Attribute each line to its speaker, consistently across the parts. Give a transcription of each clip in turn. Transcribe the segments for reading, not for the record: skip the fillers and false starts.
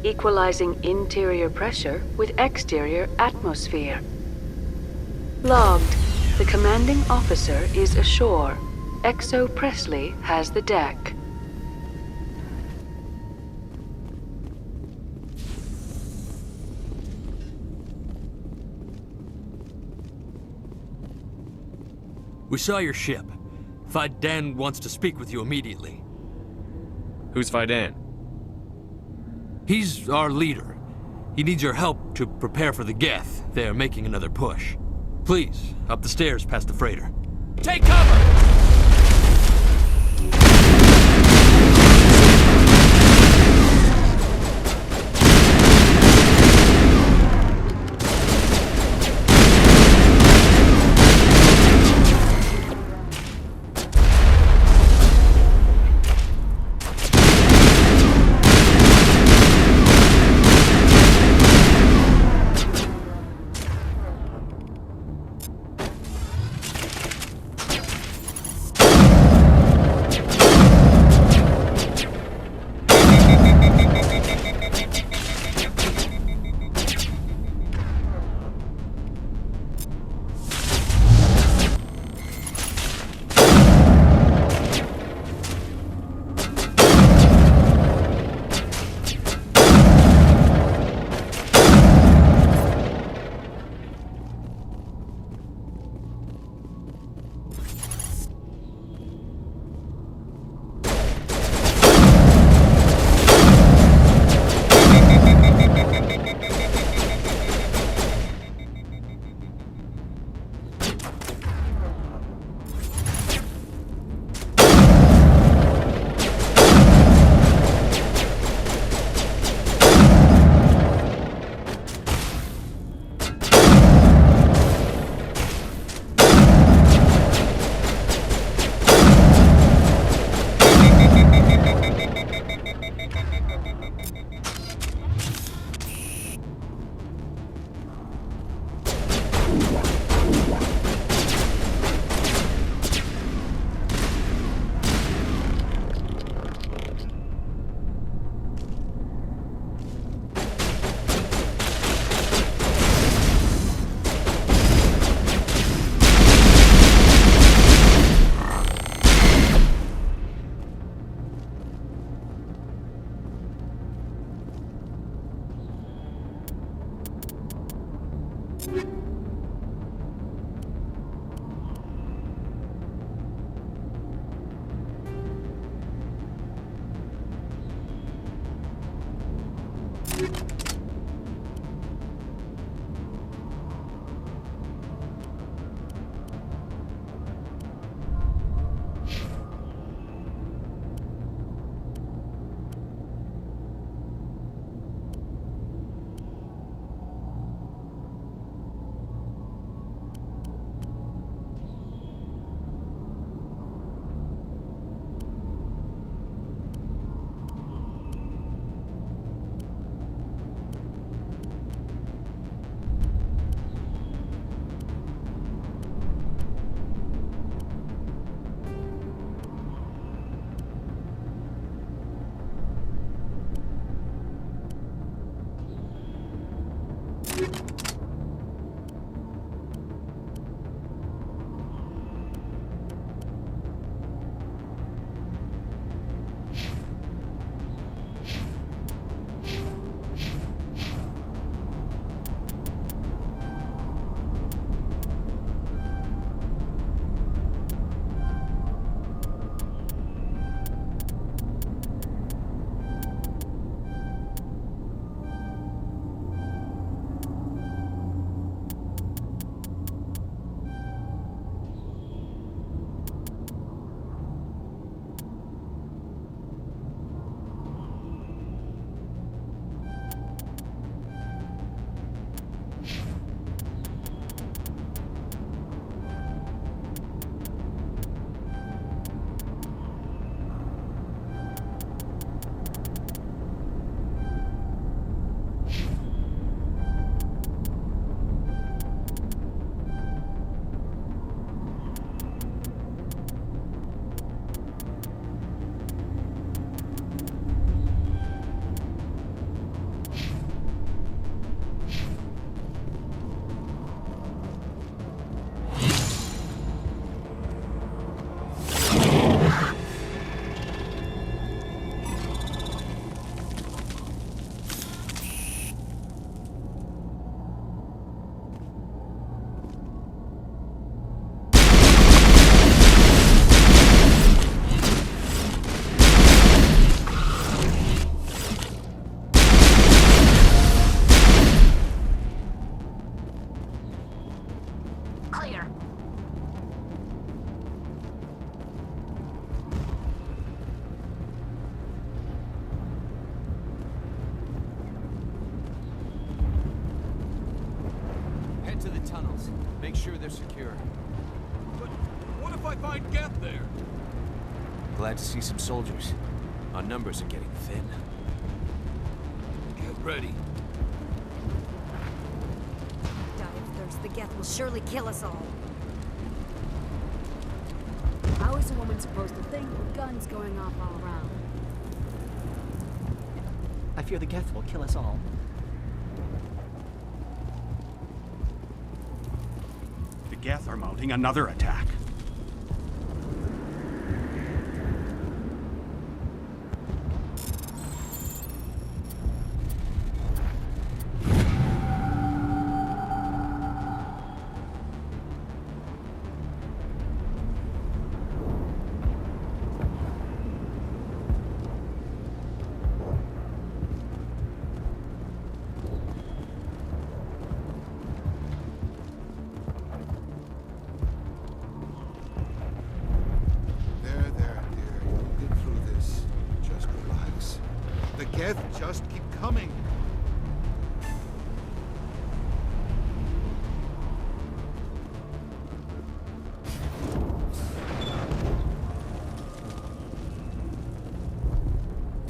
Speaker 1: equalizing interior pressure with exterior atmosphere. Logged. The commanding officer is ashore. Exo Presley has the deck.
Speaker 2: We saw your ship. Faidan wants to speak with you immediately.
Speaker 3: Who's Faidan?
Speaker 2: He's our leader. He needs your help to prepare for the Geth. They're making another push. Please, up the stairs past the freighter. Take cover!
Speaker 4: head to the tunnels. Make sure they're secure.
Speaker 2: But what if I find Geth there?
Speaker 4: Glad to see some soldiers. Our numbers are getting thin.
Speaker 2: Get ready.
Speaker 5: Die of thirst. The Geth will surely kill us all. How is a woman supposed to think with guns going off all around?
Speaker 6: I fear the Geth will kill us all.
Speaker 7: The Geth are mounting another attack.
Speaker 8: Just keep coming.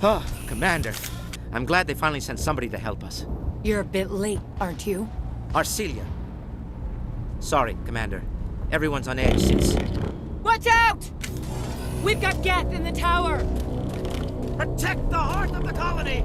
Speaker 6: Oh, Commander. I'm glad they finally sent somebody to help us.
Speaker 5: You're a bit late, aren't you?
Speaker 6: Arcelia. Sorry, Commander. Everyone's on edge since...
Speaker 9: Watch out! We've got Geth in the tower!
Speaker 6: Protect the heart of the colony!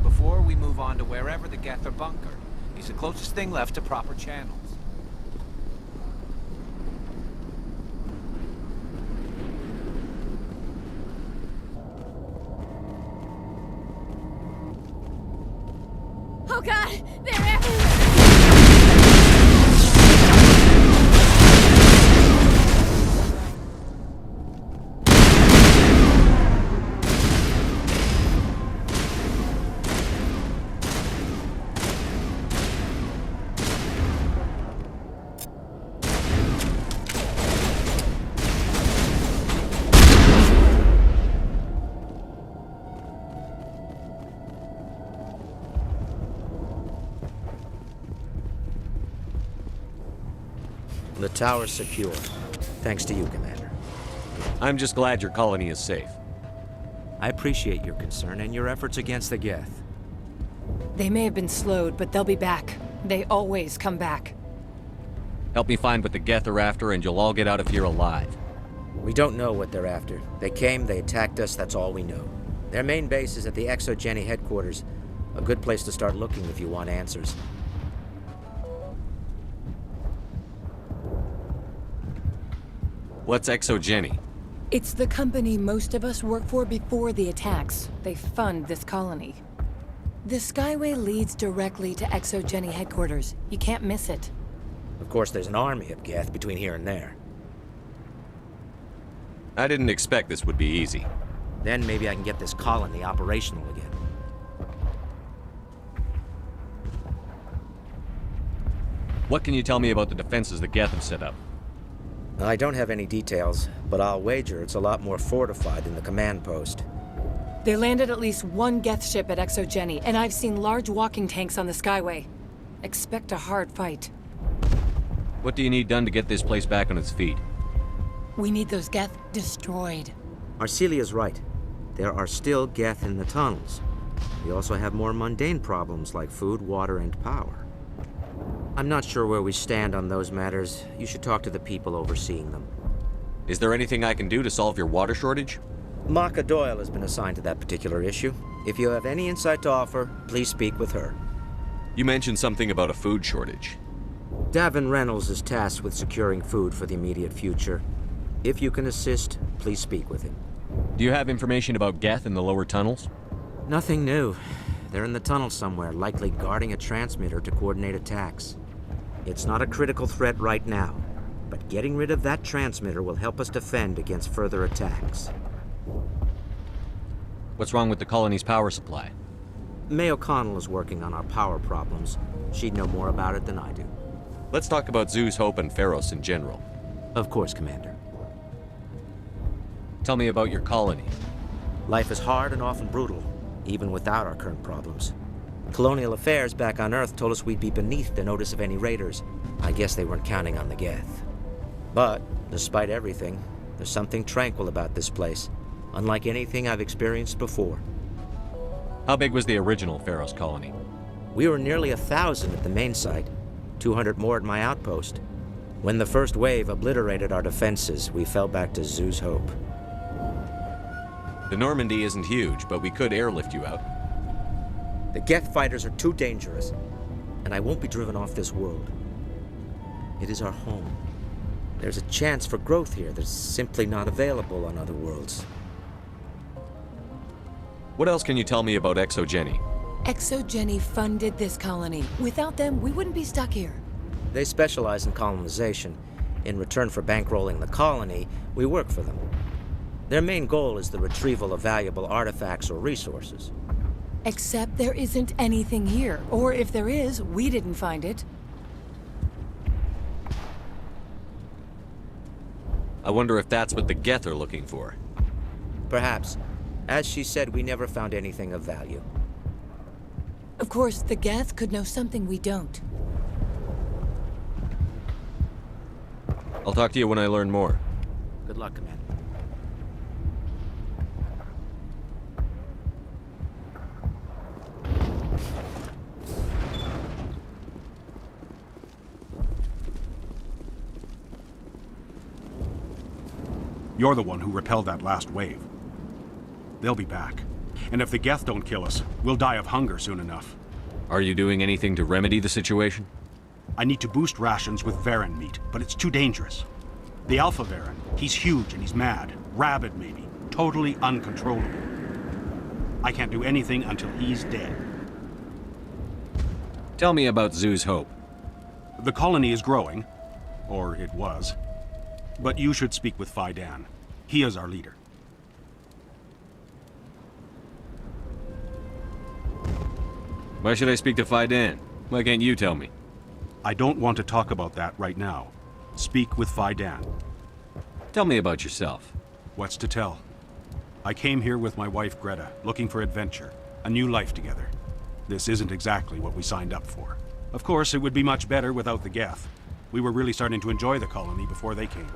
Speaker 4: before we move on to wherever the Geth are bunkered. He's the closest thing left to proper channels.
Speaker 5: God! They're everywhere!
Speaker 6: The tower's secure. Thanks to you, Commander.
Speaker 3: I'm just glad your colony is safe.
Speaker 6: I appreciate your concern and your efforts against the Geth.
Speaker 9: They may have been slowed, but they'll be back. They always come back.
Speaker 3: Help me find what the Geth are after, and you'll all get out of here alive.
Speaker 6: We don't know what they're after. They came, they attacked us, that's all we know. Their main base is at the ExoGeni headquarters. A good place to start looking if you want answers.
Speaker 3: What's ExoGeni?
Speaker 9: It's the company most of us work for before the attacks. They fund this colony. The Skyway leads directly to ExoGeni headquarters. You can't miss it.
Speaker 6: Of course, there's an army of Geth between here and there.
Speaker 3: I didn't expect this would be easy.
Speaker 6: Then maybe I can get this colony operational again.
Speaker 3: What can you tell me about the defenses the Geth have set up?
Speaker 6: I don't have any details, but I'll wager it's a lot more fortified than the command post.
Speaker 9: They landed at least one Geth ship at ExoGeni, and I've seen large walking tanks on the Skyway. Expect a hard fight.
Speaker 3: What do you need done to get this place back on its feet?
Speaker 9: We need those Geth destroyed.
Speaker 6: Arcelia's right. There are still Geth in the tunnels. We also have more mundane problems like food, water, and power. I'm not sure where we stand on those matters. You should talk to the people overseeing them.
Speaker 3: Is there anything I can do to solve your water shortage?
Speaker 6: Maka Doyle has been assigned to that particular issue. If you have any insight to offer, please speak with her.
Speaker 3: You mentioned something about a food shortage.
Speaker 6: Davin Reynolds is tasked with securing food for the immediate future. If you can assist, please speak with him.
Speaker 3: Do you have information about Geth in the lower tunnels?
Speaker 6: Nothing new. They're in the tunnel somewhere, likely guarding a transmitter to coordinate attacks. It's not a critical threat right now, but getting rid of that transmitter will help us defend against further attacks.
Speaker 3: What's wrong with the colony's power supply?
Speaker 6: May O'Connell is working on our power problems. She'd know more about it than I do.
Speaker 3: Let's talk about Zeus, Hope, and Feros in general.
Speaker 6: Of course, Commander.
Speaker 3: Tell me about your colony.
Speaker 6: Life is hard and often brutal, even without our current problems. Colonial affairs back on Earth told us we'd be beneath the notice of any raiders. I guess they weren't counting on the Geth. But, despite everything, there's something tranquil about this place, unlike anything I've experienced before.
Speaker 3: How big was the original Feros colony?
Speaker 6: We were nearly 1,000 at the main site, 200 more at my outpost. When the first wave obliterated our defenses, we fell back to Zeus Hope.
Speaker 3: The Normandy isn't huge, but we could airlift you out.
Speaker 6: The Geth fighters are too dangerous, and I won't be driven off this world. It is our home. There's a chance for growth here that's simply not available on other worlds.
Speaker 3: What else can you tell me about ExoGeni?
Speaker 9: ExoGeni funded this colony. Without them, we wouldn't be stuck here.
Speaker 6: They specialize in colonization. In return for bankrolling the colony, we work for them. Their main goal is the retrieval of valuable artifacts or resources.
Speaker 9: Except there isn't anything here. Or if there is, we didn't find it.
Speaker 3: I wonder if that's what the Geth are looking for.
Speaker 6: Perhaps. As she said, we never found anything of value.
Speaker 9: Of course, the Geth could know something we don't.
Speaker 3: I'll talk to you when I learn more.
Speaker 6: Good luck, Commander.
Speaker 7: You're the one who repelled that last wave. They'll be back. And if the Geth don't kill us, we'll die of hunger soon enough.
Speaker 3: Are you doing anything to remedy the situation?
Speaker 7: I need to boost rations with Varen meat, but it's too dangerous. The Alpha Varen, he's huge and he's mad. Rabid, maybe. Totally uncontrollable. I can't do anything until he's dead.
Speaker 3: Tell me about Zoo's Hope.
Speaker 7: The colony is growing, or it was. But you should speak with Fidan. He is our leader.
Speaker 3: Why should I speak to Fidan? Why can't you tell me?
Speaker 7: I don't want to talk about that right now. Speak with Fidan.
Speaker 3: Tell me about yourself.
Speaker 7: What's to tell? I came here with my wife Greta, looking for adventure, a new life together. This isn't exactly what we signed up for. Of course, it would be much better without the Geth. We were really starting to enjoy the colony before they came.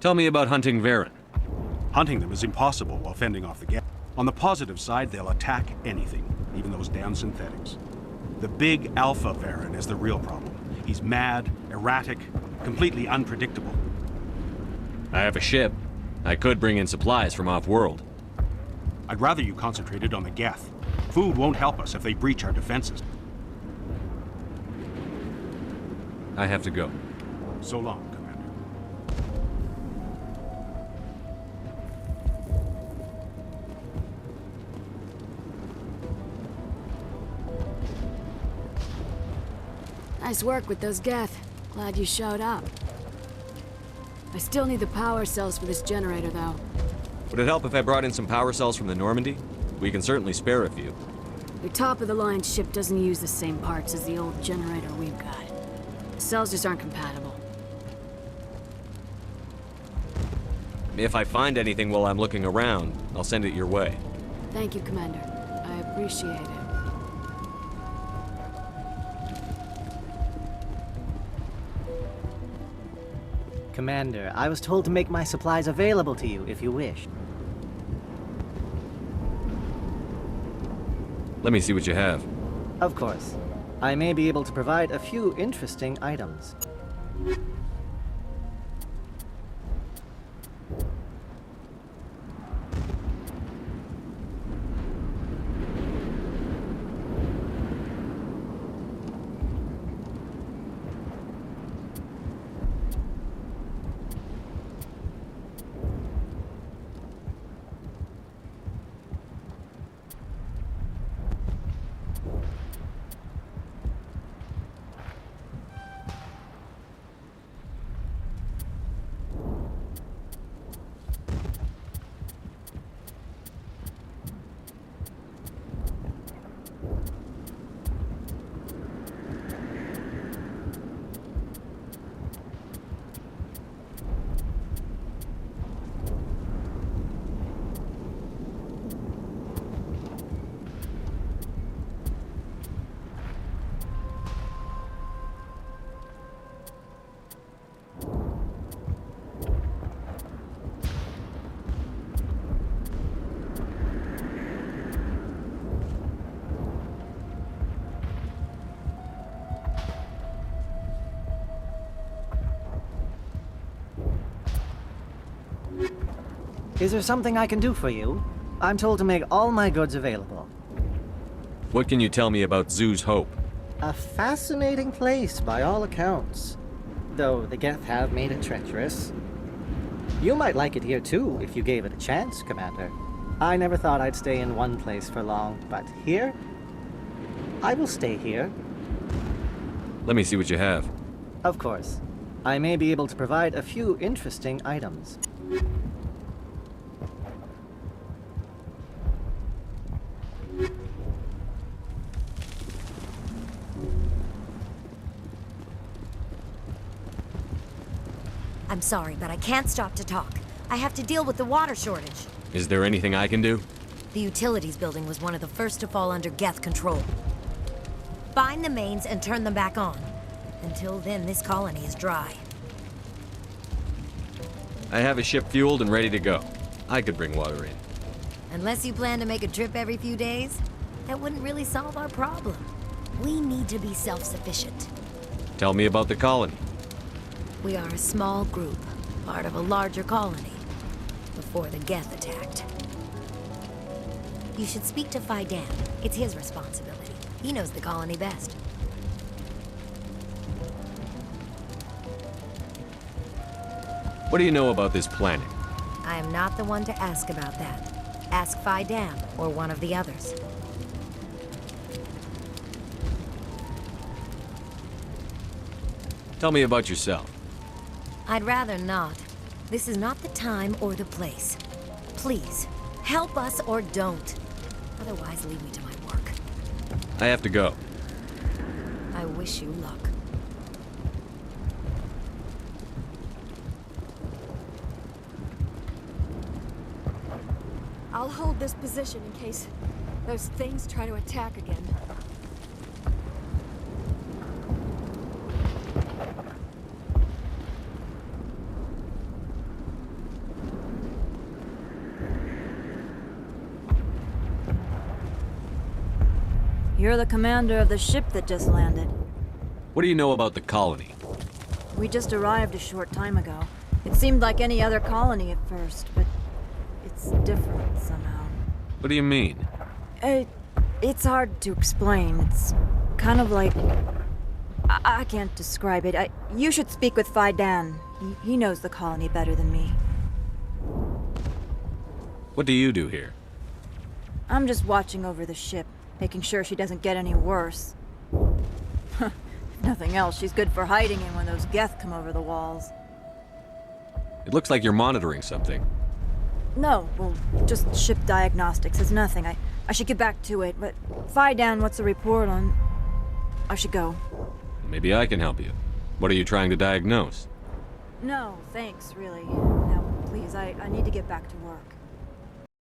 Speaker 3: Tell me about hunting Varen.
Speaker 7: Hunting them is impossible while fending off the Geth. On the positive side, they'll attack anything, even those damn synthetics. The big Alpha Varen is the real problem. He's mad, erratic, completely unpredictable.
Speaker 3: I have a ship. I could bring in supplies from off-world.
Speaker 7: I'd rather you concentrated on the Geth. Food won't help us if they breach our defenses.
Speaker 3: I have to go.
Speaker 7: So long, Commander.
Speaker 5: Nice work with those Geth. Glad you showed up. I still need the power cells for this generator, though.
Speaker 3: Would it help if I brought in some power cells from the Normandy? We can certainly spare a few.
Speaker 5: Your top-of-the-line ship doesn't use the same parts as the old generator we've got. The cells just aren't compatible.
Speaker 3: If I find anything while I'm looking around, I'll send it your way.
Speaker 5: Thank you, Commander. I appreciate it.
Speaker 10: Commander, I was told to make my supplies available to you if you wish.
Speaker 3: Let me see what you have.
Speaker 10: Of course. I may be able to provide a few interesting items. Is there something I can do for you? I'm told to make all my goods available.
Speaker 3: What can you tell me about Zoo's Hope?
Speaker 10: A fascinating place by all accounts. Though the Geth have made it treacherous. You might like it here too, if you gave it a chance, Commander. I never thought I'd stay in one place for long, but here? I will stay here.
Speaker 3: Let me see what you have.
Speaker 10: Of course. I may be able to provide a few interesting items.
Speaker 11: I'm sorry, but I can't stop to talk. I have to deal with the water shortage.
Speaker 3: Is there anything I can do?
Speaker 11: The utilities building was one of the first to fall under Geth control. Find the mains and turn them back on. Until then, this colony is dry.
Speaker 3: I have a ship fueled and ready to go. I could bring water in.
Speaker 11: Unless you plan to make a trip every few days, that wouldn't really solve our problem. We need to be self-sufficient.
Speaker 3: Tell me about the colony.
Speaker 11: We are a small group, part of a larger colony, before the Geth attacked. You should speak to Fidan. It's his responsibility. He knows the colony best.
Speaker 3: What do you know about this planet?
Speaker 11: I am not the one to ask about that. Ask Phi Dan, or one of the others.
Speaker 3: Tell me about yourself.
Speaker 11: I'd rather not. This is not the time or the place. Please, help us or don't. Otherwise, leave me to my work.
Speaker 3: I have to go.
Speaker 11: I wish you luck.
Speaker 5: I'll hold this position in case those things try to attack again.
Speaker 12: You're the commander of the ship that just landed.
Speaker 3: What do you know about the colony?
Speaker 12: We just arrived a short time ago. It seemed like any other colony at first, but it's different somehow.
Speaker 3: What do you mean?
Speaker 12: It's hard to explain. It's kind of like... I can't describe it. You should speak with Phi Dan. He knows the colony better than me.
Speaker 3: What do you do here?
Speaker 12: I'm just watching over the ship, making sure she doesn't get any worse. If nothing else, she's good for hiding in when those Geth come over the walls.
Speaker 3: It looks like you're monitoring something.
Speaker 12: No, well, just ship diagnostics. It's nothing. I should get back to it, but Phi Dan, what's the report on... I should go.
Speaker 3: Maybe I can help you. What are you trying to diagnose?
Speaker 12: No, thanks, really. Now, please, I need to get back to work.